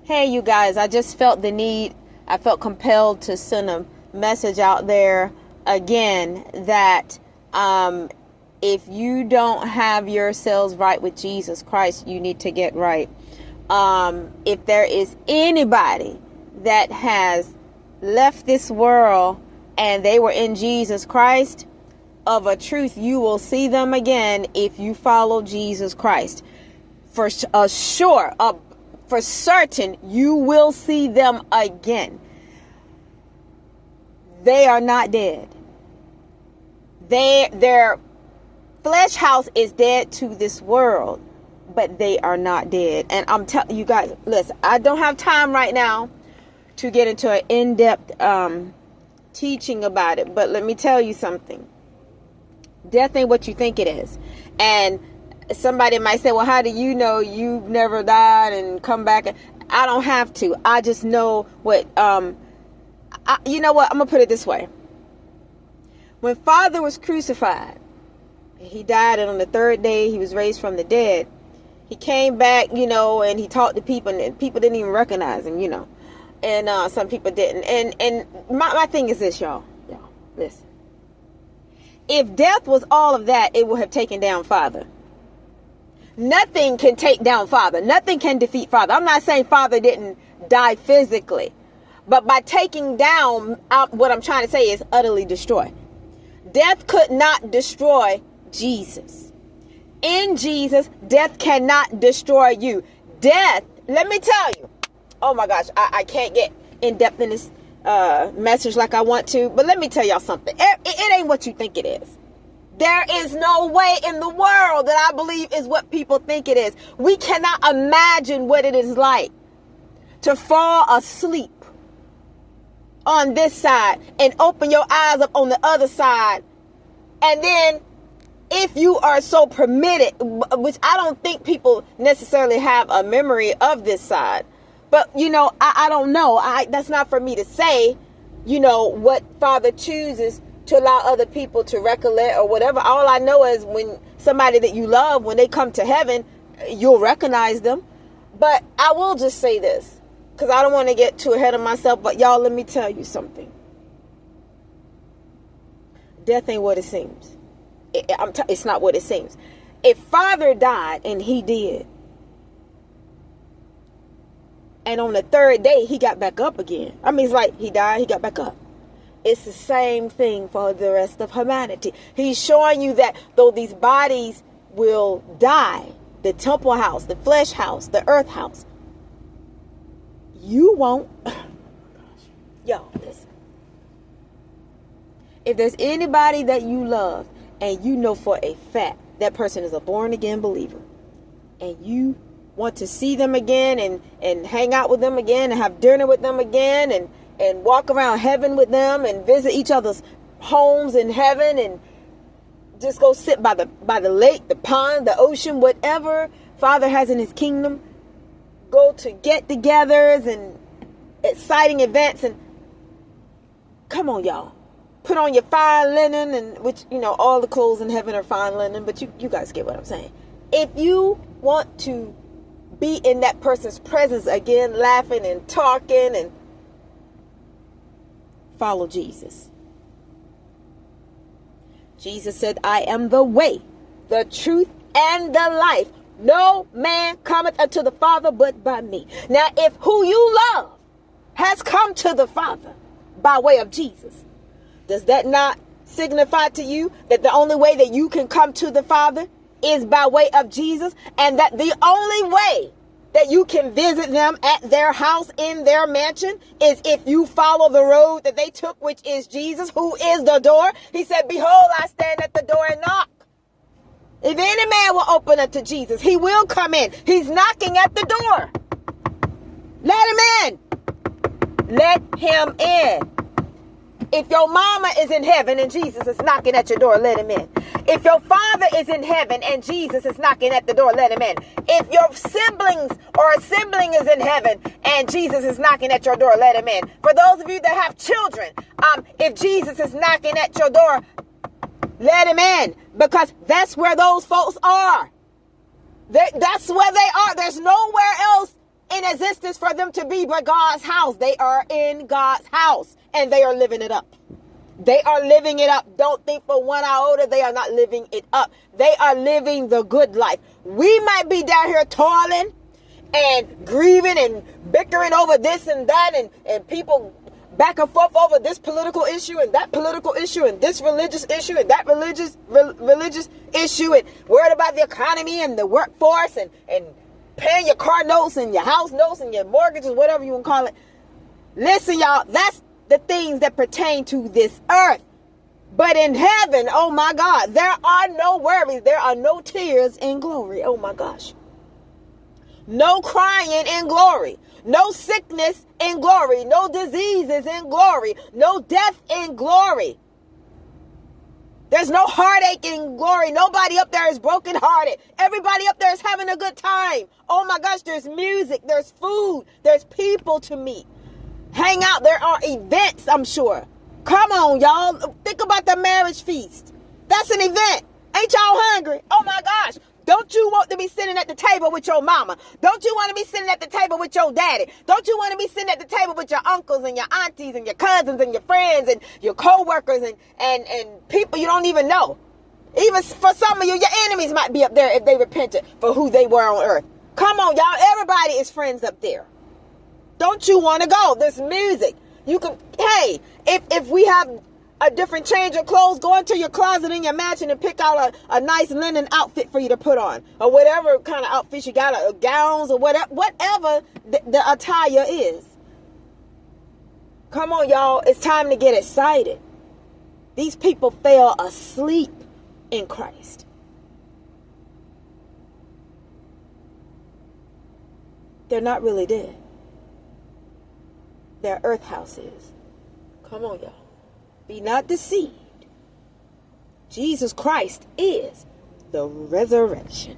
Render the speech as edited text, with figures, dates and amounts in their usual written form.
Hey, you guys, I just felt the need, I felt compelled to send a message out there again that if you don't have yourselves right with Jesus Christ, you need to get right. If there is anybody that has left this world and they were in Jesus Christ, of a truth, you will see them again if you follow Jesus Christ. For sure, for certain, you will see them again. They are not dead. Their flesh house is dead to this world, but they are not dead. And I'm telling you guys, listen, I don't have time right now to get into an in-depth teaching about it, but let me tell you something. Death ain't what you think it is. And somebody might say, well, how do you know you've never died and come back? I don't have to. I just know what, you know what? I'm going to put it this way. When Father was crucified, he died, and on the third day, he was raised from the dead. He came back, and he talked to people, and people didn't even recognize him, and some people didn't. And my thing is this, y'all. Listen. If death was all of that, it would have taken down Father. Nothing can take down Father. Nothing can defeat Father. I'm not saying Father didn't die physically, but by taking down, what I'm trying to say is utterly destroy. Death could not destroy Jesus. In Jesus, death cannot destroy you. Death, let me tell you. Oh my gosh, I can't get in depth in this message like I want to, but let me tell y'all something. It ain't what you think it is. There is no way in the world that I believe is what people think it is. We cannot imagine what it is like to fall asleep on this side and open your eyes up on the other side. And then if you are so permitted, which I don't think people necessarily have a memory of this side, but, I don't know. That's not for me to say, what Father chooses to allow other people to recollect or whatever. All I know is when somebody that you love, when they come to heaven, you'll recognize them. But I will just say this, because I don't want to get too ahead of myself. But y'all, let me tell you something. Death ain't what it seems. It's not what it seems. If Father died, and he did, and on the third day, he got back up again. I mean, it's like he died, he got back up. It's the same thing for the rest of humanity. He's showing you that though these bodies will die, the temple house, the flesh house, the earth house, you won't. Yo, listen. If there's anybody that you love and you know for a fact that person is a born again believer, and you want to see them again and hang out with them again and have dinner with them again and walk around heaven with them and visit each other's homes in heaven and just go sit by the lake, the pond, the ocean, whatever Father has in his kingdom, go to get-togethers and exciting events, and come on, y'all. Put on your fine linen, and which, all the clothes in heaven are fine linen, but you guys get what I'm saying. If you want to be in that person's presence again, laughing and talking, and follow Jesus. Jesus said, I am the way, the truth, and the life. No man cometh unto the Father but by me. Now, if who you love has come to the Father by way of Jesus, does that not signify to you that the only way that you can come to the Father is by way of Jesus, and that the only way that you can visit them at their house in their mansion is if you follow the road that they took, which is Jesus, who is the door? He said, behold, I stand at the door and knock. If any man will open unto Jesus, he will come in. He's knocking at the door. Let him in. Let him in. If your mama is in heaven and Jesus is knocking at your door, let him in. If your father is in heaven and Jesus is knocking at the door, let him in. If your siblings or a sibling is in heaven and Jesus is knocking at your door, let him in. For those of you that have children, if Jesus is knocking at your door, let him in, because that's where those folks are. That's where they are. There's nowhere else in in existence for them to be but God's house. They are in God's house and they are living it up. They are living it up. Don't think for 1 iota they are not living it up. They are living the good life. We might be down here toiling and grieving and bickering over this and that, and people back and forth over this political issue and that political issue and this religious issue and that religious issue, and worried about the economy and the workforce and paying your car notes and your house notes and your mortgages, whatever you want to call it. Listen, y'all, that's the things that pertain to this earth. But in heaven, oh my God, there are no worries. There are no tears in glory. Oh my gosh. No crying in glory. No sickness in glory. No diseases in glory. No death in glory. There's no heartache in glory. Nobody up there is brokenhearted. Everybody up there is having a good time. Oh my gosh, there's music, there's food, there's people to meet. Hang out. There are events, I'm sure. Come on, y'all. Think about the marriage feast. That's an event. Ain't y'all hungry? Oh my gosh. Don't you want to be sitting at the table with your mama? Don't you want to be sitting at the table with your daddy? Don't you want to be sitting at the table with your uncles and your aunties and your cousins and your friends and your co-workers and people you don't even know? Even for some of you, your enemies might be up there if they repented for who they were on earth. Come on, y'all. Everybody is friends up there. Don't you want to go? There's music. You can, hey, if we have a different change of clothes, go into your closet in your mansion and pick out a nice linen outfit for you to put on, or whatever kind of outfits you got, gowns or whatever the attire is. Come on, y'all. It's time to get excited. These people fell asleep in Christ. They're not really dead. Their earth house is. Come on, y'all. Be not deceived. Jesus Christ is the resurrection.